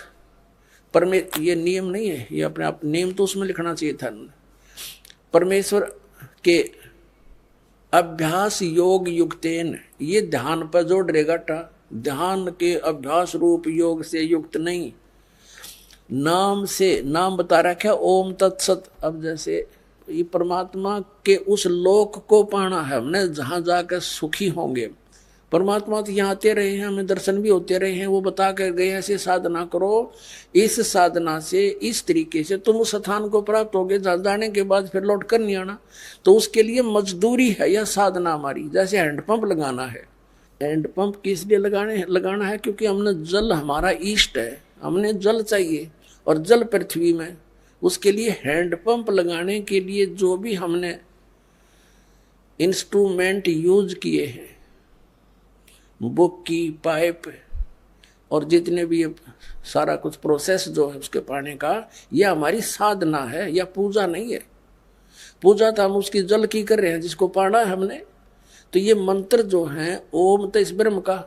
ये नियम नहीं है, ये अपने आप नियम तो उसमें लिखना चाहिए था। परमेश्वर के अभ्यास योग युक्तेन, ये ध्यान पर जोड़ रहेगा टा, ध्यान के अभ्यास रूप योग से युक्त नहीं, नाम से, नाम बता रखा ओम तत्सत। अब जैसे ये परमात्मा के उस लोक को पाना है हमने जहां जाकर सुखी होंगे। परमात्मा तो यहाँ आते रहे हैं, हमें दर्शन भी होते रहे हैं, वो बता कर गए ऐसे साधना करो, इस साधना से इस तरीके से तुम उस स्थान को प्राप्त होगे, जाने के बाद फिर लौट कर नहीं आना। तो उसके लिए मजदूरी है यह साधना हमारी। जैसे हैंडपंप लगाना है, हैंडपंप किस लिए लगाना है? क्योंकि हमने जल, हमारा ईष्ट है, हमने जल चाहिए और जल पृथ्वी में, उसके लिए हैंडपंप लगाने के लिए जो भी हमने इंस्ट्रूमेंट यूज किए हैं, बुक की, पाइप और जितने भी सारा कुछ प्रोसेस जो है उसके पाने का, यह हमारी साधना है, या पूजा नहीं है। पूजा तो हम उसकी जल की कर रहे हैं जिसको पाना है हमने। तो ये मंत्र जो है ओम तो इस ब्रह्म का,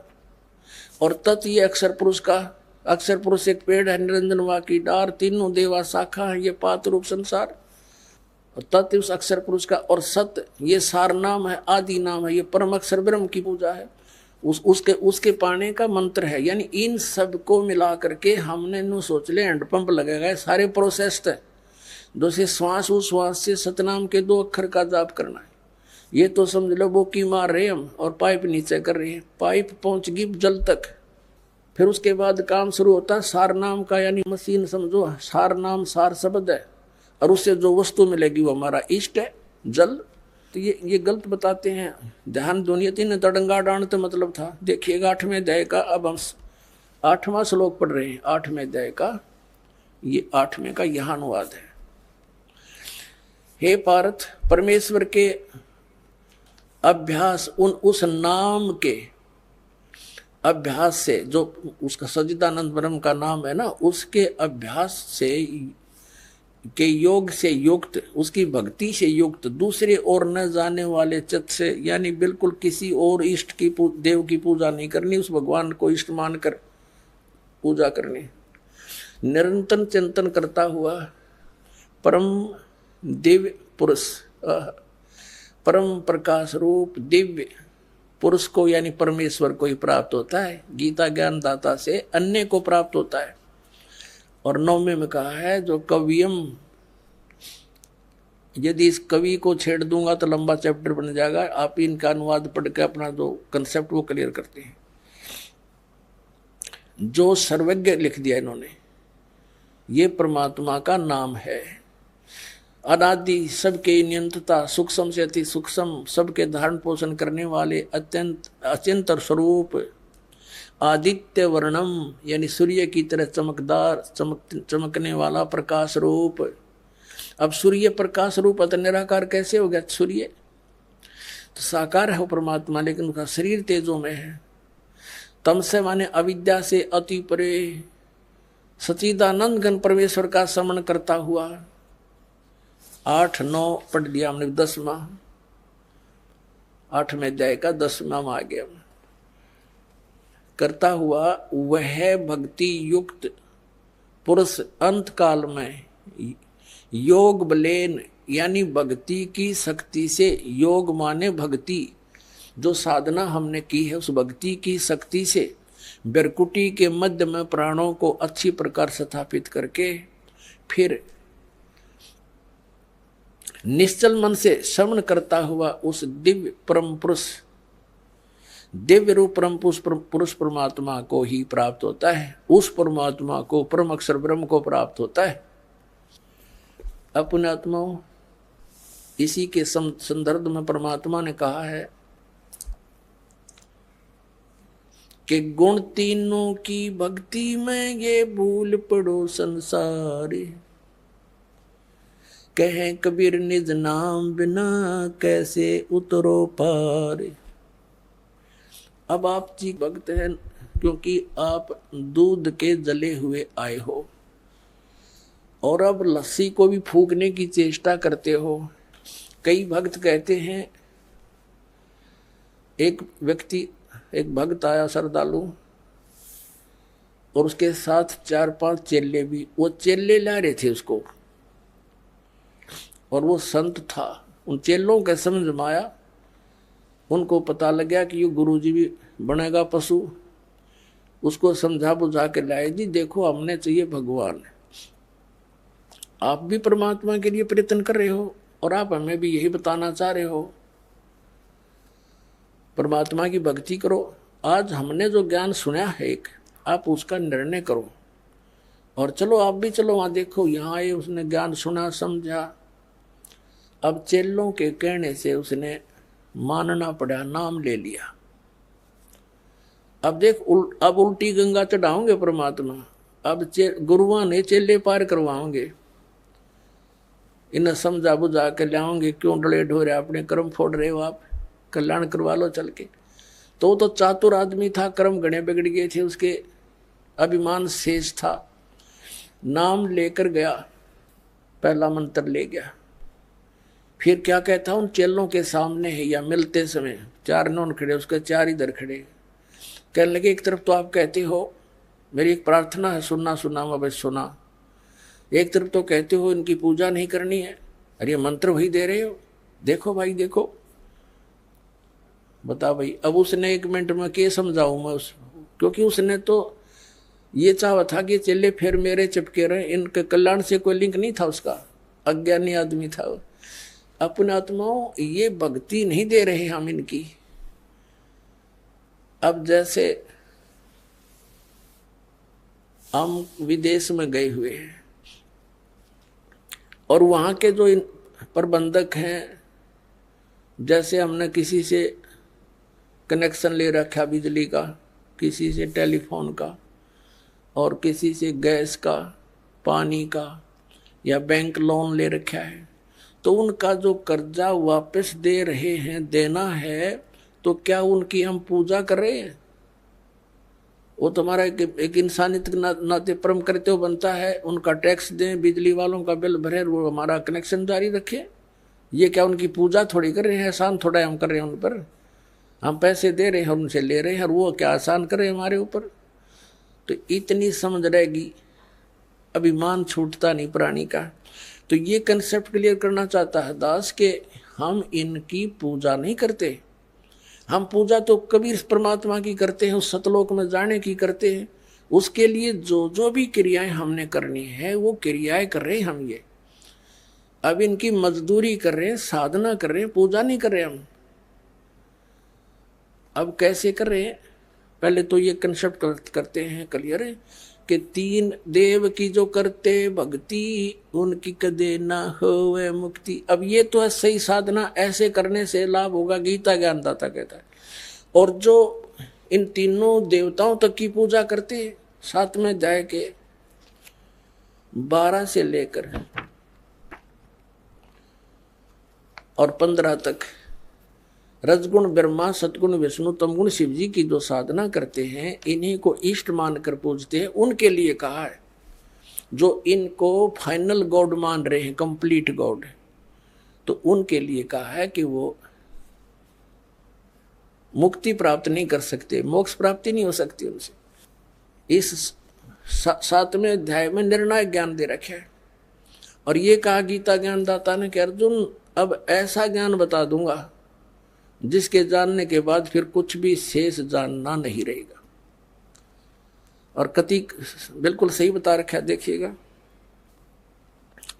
और तत् ये अक्षर पुरुष का। अक्षर पुरुष एक पेड़ है, निरंजन वा की डार, तीनों देवा शाखा है, ये पात रूप संसार। और तत् उस अक्षर पुरुष का, और सत ये सार नाम है, आदि नाम है, ये परम अक्षर ब्रह्म की पूजा है, उसके पाने का मंत्र है। यानी इन सब को मिला करके हमने नु सोच ले हैंडपंप लगेगा, सारे प्रोसेस है। जैसे श्वास उस श्वास से सतनाम के 2 अक्षर का जाप करना है, ये तो समझ लो वो की मार रहे हम, और पाइप नीचे कर रहे हैं, पाइप पहुंच गई जल तक। फिर उसके बाद काम शुरू होता है सार नाम का, यानी मशीन समझो, सार नाम सार शब्द है, और उससे जो वस्तु मिलेगी वो हमारा इष्ट है, जल। तो ये गलत बताते हैं। ध्यान दुनिया 3 तड़ंगा डांड तो मतलब था। देखिएगा 8वें अध्याय का, अब हम 8वां श्लोक पढ़ रहे हैं 8वें अध्याय का, ये 8वें का यहाँ अनुवाद है। हे पार्थ, परमेश्वर के अभ्यास, उस नाम के अभ्यास से, जो उसका सच्चिदानंद ब्रह्म का नाम है ना, उसके अभ्यास से के योग से युक्त, उसकी भक्ति से युक्त, दूसरे और न जाने वाले चित्त से, यानी बिल्कुल किसी और इष्ट की देव की पूजा नहीं करनी, उस भगवान को इष्ट मान कर पूजा करनी। निरंतर चिंतन करता हुआ परम दिव्य पुरुष, परम प्रकाश रूप दिव्य पुरुष को, यानी परमेश्वर को ही प्राप्त होता है। गीता ज्ञान दाता से अन्य को प्राप्त होता है। और 9वें में कहा है जो कव्यम यदि इस कवि को छेड़ दूंगा तो लंबा चैप्टर बन जाएगा। आप इनका अनुवाद पढ़ के अपना जो कंसेप्ट वो क्लियर करते हैं। जो सर्वज्ञ लिख दिया इन्होंने, ये परमात्मा का नाम है। अनादि, सबके नियंत्रता, सूक्ष्म से अति सूक्ष्म, सबके धारण पोषण करने वाले, अत्यंत अचिंत स्वरूप, आदित्य वर्णम यानी सूर्य की तरह चमकदार, चमकने वाला प्रकाश रूप। अब सूर्य प्रकाश रूप अत निराकार कैसे हो गया? सूर्य तो साकार है वो परमात्मा, लेकिन उसका शरीर तेजों में है। तम से माने अविद्या से अति परे, सचिदानंद घन परमेश्वर का समन करता हुआ। 8-9 पढ़ लिया हमने, 10वां 8वें अध्याय का 10वां में आ गया। करता हुआ वह भक्ति युक्त पुरुष अंत काल में योग बलेन यानी भक्ति की शक्ति से, योग माने भक्ति, जो साधना हमने की है उस भक्ति की शक्ति से बिरकुटी के मध्य में प्राणों को अच्छी प्रकार स्थापित करके फिर निश्चल मन से श्रवण करता हुआ उस दिव्य परम पुरुष, दिव्य रूप परम पुरुष परमात्मा को ही प्राप्त होता है। उस परमात्मा को, परम अक्षर ब्रह्म को प्राप्त होता है। अपने आत्माओं, इसी के संदर्भ में परमात्मा ने कहा है कि गुण तीनों की भक्ति में ये भूल पड़ो संसार, कहें कबीर निज नाम बिना कैसे उतरो पार। अब आप जी भक्त हैं क्योंकि आप दूध के जले हुए आए हो और अब लस्सी को भी फूकने की चेष्टा करते हो। कई भक्त कहते हैं, एक भक्त आया श्रद्धालु और उसके साथ 4-5 चेले भी, वो चेले ला रहे थे उसको और वो संत था। उन चेलों के समझ में आया, उनको पता लग गया कि ये गुरुजी भी बनेगा पशु। उसको समझा बुझा के लाए, जी देखो हमने चाहिए भगवान, आप भी परमात्मा के लिए प्रयत्न कर रहे हो और आप हमें भी यही बताना चाह रहे हो, परमात्मा की भक्ति करो। आज हमने जो ज्ञान सुना है एक, आप उसका निर्णय करो और चलो आप भी चलो वहाँ देखो। यहाँ आए, उसने ज्ञान सुना समझा। अब चेलों के कहने से उसने मानना पड़ा, नाम ले लिया। अब देख अब उल्टी गंगा चढ़ाओगे परमात्मा। अब गुरुआ ने चेले पार करवाओगे, इन्हें समझा बुझा के लाओगे। क्यों डले ढोरे अपने कर्म फोड़ रहे हो, आप कल्याण करवा लो चल के। तो चातुर आदमी था, कर्म घने बिगड़ गए थे, उसके अभिमान शेष था। नाम लेकर गया, पहला मंत्र ले गया। फिर क्या कहता, उन चेलों के सामने है या मिलते समय 4 नौन खड़े, उसके 4 इधर खड़े। कहने लगे, एक तरफ तो आप कहते हो मेरी एक प्रार्थना है, सुनना सुनाऊंगा, बस सुना। एक तरफ तो कहते हो इनकी पूजा नहीं करनी है, अरे मंत्र वही दे रहे हो, देखो भाई देखो। बता भाई, अब उसने 1 मिनट में क्या समझाऊं मैं क्योंकि उसने तो ये चाहा था कि चेले फिर मेरे चिपके रहे, इनके कल्याण से कोई लिंक नहीं था उसका, अज्ञानी आदमी था। अपने आत्माओं, ये भक्ति नहीं दे रहे हम इनकी। अब जैसे हम विदेश में गए हुए हैं और वहाँ के जो प्रबंधक हैं, जैसे हमने किसी से कनेक्शन ले रखा बिजली का, किसी से टेलीफोन का और किसी से गैस का, पानी का या बैंक लोन ले रखा है, तो उनका जो कर्जा वापस दे रहे हैं, देना है, तो क्या उनकी हम पूजा कर रहे हैं? वो तुम्हारा एक इंसानियत नाते परम करते हो बनता है, उनका टैक्स दें, बिजली वालों का बिल भरें, वो हमारा कनेक्शन जारी रखें। ये क्या उनकी पूजा थोड़ी कर रहे हैं, एहसान थोड़ा हम कर रहे हैं उन पर। हम पैसे दे रहे हैं और उनसे ले रहे हैं, और वो क्या आसान कर रहे हैं हमारे ऊपर। तो इतनी समझ रहेगी, अभिमान छूटता नहीं प्राणी का। तो ये कंसेप्ट क्लियर करना चाहता है दास के हम इनकी पूजा नहीं करते। हम पूजा तो कबीर परमात्मा की करते हैं, उस सतलोक में जाने की करते हैं। उसके लिए जो जो भी क्रियाएं हमने करनी है वो क्रियाएं कर रहे हैं हम। ये अब इनकी मजदूरी कर रहे हैं, साधना कर रहे हैं, पूजा नहीं कर रहे हम। अब कैसे कर रहे हैं? पहले तो ये कंसेप्ट करते हैं क्लियर है कि तीन देव की जो करते भक्ति उनकी कदे ना होवे मुक्ति। अब ये तो है सही साधना, ऐसे करने से लाभ होगा, गीता ज्ञानदाता कहता है। और जो इन तीनों देवताओं तक की पूजा करते हैं, 7वें अध्याय के 12 से लेकर और 15 तक रजगुण ब्रह्मा, सतगुण विष्णु, तमगुण शिव जी की जो साधना करते हैं, इन्हीं को इष्ट मानकर पूजते हैं, उनके लिए कहा है। जो इनको फाइनल गॉड मान रहे हैं, कंप्लीट गॉड, तो उनके लिए कहा है कि वो मुक्ति प्राप्त नहीं कर सकते, मोक्ष प्राप्ति नहीं हो सकती उनसे। इस 7वें अध्याय में निर्णायक ज्ञान दे रखे है। और ये कहा गीता ज्ञानदाता ने कि अर्जुन अब ऐसा ज्ञान बता दूंगा जिसके जानने के बाद फिर कुछ भी शेष जानना नहीं रहेगा। और कति बिल्कुल सही बता रखा है, देखिएगा।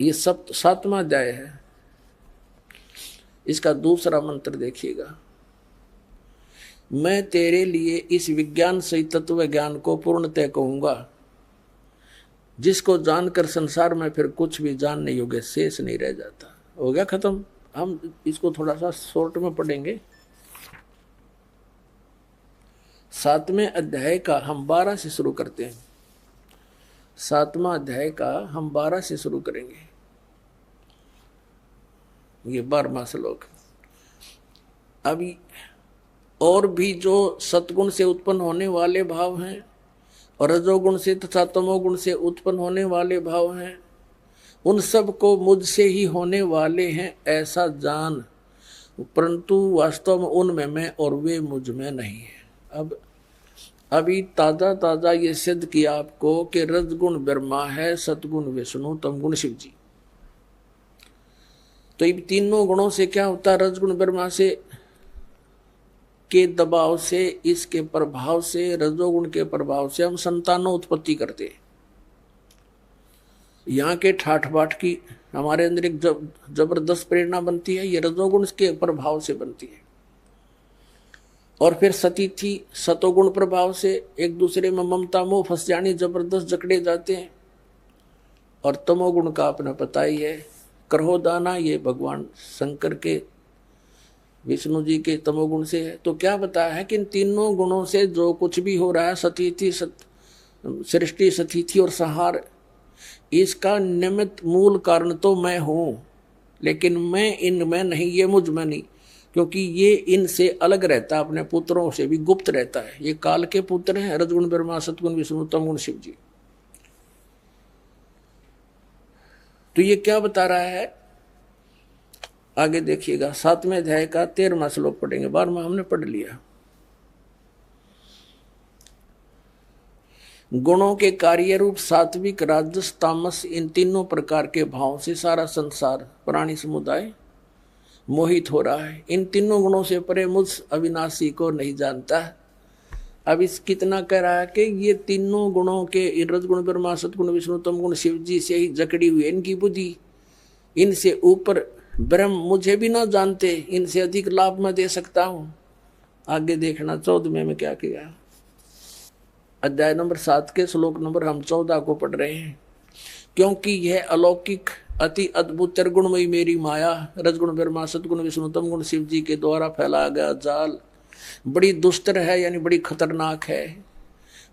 ये 7वां अध्याय है, इसका दूसरा मंत्र देखिएगा। मैं तेरे लिए इस विज्ञान सहित तत्व ज्ञान को पूर्णतः कहूंगा, जिसको जानकर संसार में फिर कुछ भी जानने योग्य शेष नहीं रह जाता। हो गया खत्म। हम इसको थोड़ा सा शॉर्ट में पढ़ेंगे। 7वें अध्याय का हम 12 से शुरू करते हैं। 7वां अध्याय का हम 12 से शुरू करेंगे। ये 12वां श्लोक। अभी और भी जो सतगुण से उत्पन्न होने वाले भाव हैं और रजोगुण से तथा तमोगुण से उत्पन्न होने वाले भाव हैं, उन सब को मुझसे ही होने वाले हैं ऐसा जान, परंतु वास्तव में उनमें मैं और वे मुझ में नहीं है। अब अभी ताजा ये सिद्ध किया आपको कि रजगुण ब्रह्मा है, सतगुण विष्णु, तमगुण शिव जी। तो इन तीनों गुणों से क्या होता है? रजगुण ब्रह्मा से के दबाव से, इसके प्रभाव से, रजोगुण के प्रभाव से हम संतानों उत्पत्ति करते हैं। यहाँ के ठाठ बाट की हमारे अंदर एक जबरदस्त प्रेरणा बनती है, ये रजोगुण के प्रभाव से बनती है। और फिर सतीथी सतोगुण प्रभाव से एक दूसरे में ममता मोह फंस जानी, जबरदस्त जकड़े जाते हैं। और तमोगुण का अपना पता ही है, क्रोधाना, ये भगवान शंकर के विष्णु जी के तमोगुण से है। तो क्या बताया है कि इन तीनों गुणों से जो कुछ भी हो रहा है, सतीथी सृष्टि, सतीथी और संहार, इसका निमित्त मूल कारण तो मैं हूं, लेकिन मैं इनमें नहीं, ये मुझ में नहीं, क्योंकि ये इनसे अलग रहता है, अपने पुत्रों से भी गुप्त रहता है। ये काल के पुत्र हैं, रजगुण ब्रह्मा, सतगुण विष्णु, तमगुण शिव जी। तो ये क्या बता रहा है आगे देखिएगा। 7वें अध्याय का 13वां श्लोक पढ़ेंगे। 12वां हमने पढ़ लिया। गुणों के कार्य रूप सात्विक, राजस, तामस, इन तीनों प्रकार के भावों से सारा संसार, प्राणी समुदाय मोहित हो रहा है। इन तीनों गुणों से परे मुझ अविनाशी को नहीं जानता। अब इस कितना कह रहा है कि ये तीनों गुणों के, रजगुण ब्रह्मा, सतगुण विष्णु, तमगुण शिव जी से ही जकड़ी हुई इनकी बुद्धि, इनसे ऊपर ब्रह्म मुझे भी ना जानते, इनसे अधिक लाभ मैं दे सकता हूं। आगे देखना 14वें में क्या किया। अध्याय नंबर 7 के श्लोक नंबर हम 14 को पढ़ रहे हैं। क्योंकि यह अलौकिक अति अद्भुत त्रिगुणमयी मेरी माया, रजगुण ब्रह्मा, सतगुण विष्णु, तमगुण शिव जी के द्वारा फैलाया गया जाल बड़ी दुस्तर है, यानी बड़ी खतरनाक है।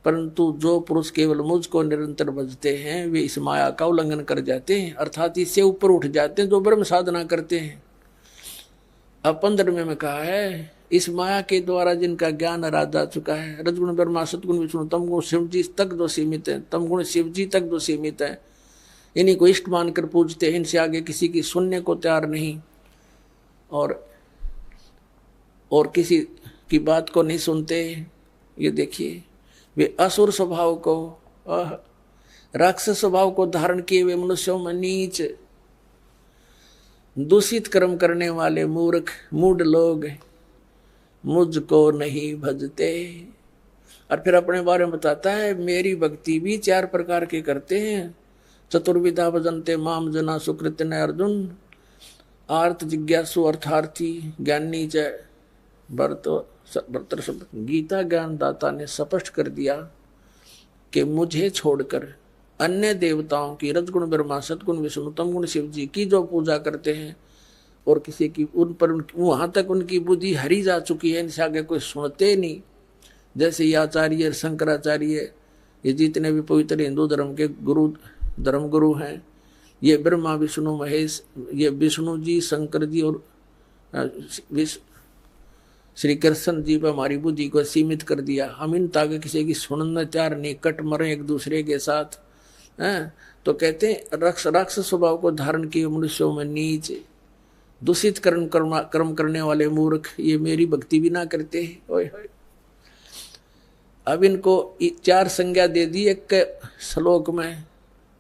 परंतु जो पुरुष केवल मुझको निरंतर भजते हैं, वे इस माया का उल्लंघन कर जाते हैं, अर्थात इससे ऊपर उठ जाते हैं, जो ब्रह्म साधना करते हैं। अब 15वें में कहा है, इस माया के द्वारा जिनका ज्ञान राज जा चुका है, रजगुण ब्रह्मा, सतगुण विष्णु, तमगुण शिव जी तक जो सीमित है, तमगुण शिव जी तक जो सीमित है, इन्हीं को इष्ट मानकर पूजते हैं, इनसे आगे किसी की सुनने को तैयार नहीं, और किसी की बात को नहीं सुनते। ये देखिए, वे असुर स्वभाव को, राक्षस स्वभाव को धारण किए वे मनुष्यों में नीच, दूषित कर्म करने वाले मूर्ख मूढ़ लोग मुझको नहीं भजते। और फिर अपने बारे में बताता है, मेरी भक्ति भी 4 प्रकार के करते हैं, चतुर्विधा भजन्ते माम जना सुकृत न अर्जुन, आर्त जिज्ञासु अर्थार्थी ज्ञानी च भरत। गीता ज्ञानदाता ने स्पष्ट कर दिया कि मुझे छोड़कर अन्य देवताओं की, रजगुण ब्रह्मा, सतगुण विष्णु, तमगुण शिव जी की जो पूजा करते हैं और किसी की उन पर वहां तक उनकी बुद्धि हरी जा चुकी है, इनसे आगे कोई सुनते नहीं। जैसे ये आचार्य शंकराचार्य, ये जितने भी पवित्र हिंदू धर्म के गुरु, धर्म गुरु हैं, ये ब्रह्मा विष्णु महेश, ये विष्णु जी, शंकर जी और श्री कृष्ण जी पर हमारी बुद्धि को सीमित कर दिया। हम इन ताकि किसी की सुनना चार नहीं, कट मरे एक दूसरे के साथ हैं। तो कहते हैं राक्षस स्वभाव को धारण किए मनुष्यों में नीच, दूषित कर्म करने वाले मूर्ख, ये मेरी भक्ति भी ना करते हैं। ओए होए, अब इनको 4 संज्ञा दे दी एक श्लोक में।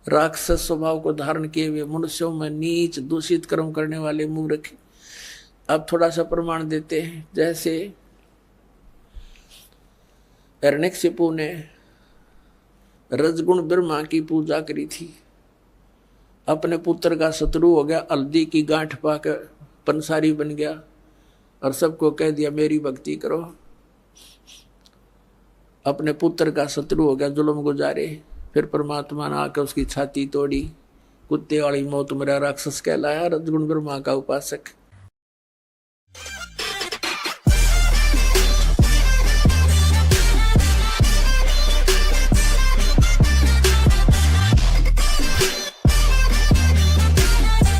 राक्षस स्वभाव को धारण किए हुए मनुष्यों में नीच, दूषित कर्म करने वाले मूर्ख। अब थोड़ा सा प्रमाण देते हैं। जैसे हिरण्यकशिपु ने रजगुण ब्रह्मा की पूजा करी थी, अपने पुत्र का शत्रु हो गया, हल्दी की गांठ पाकर पंसारी बन गया और सबको कह दिया मेरी भक्ति करो। अपने पुत्र का शत्रु हो गया, जुल्म गुजारे। फिर परमात्मा ने आकर उसकी छाती तोड़ी, कुत्ते वाली मौत मरा, राक्षस कहलाया रजगुण ब्रह्मा का उपासक।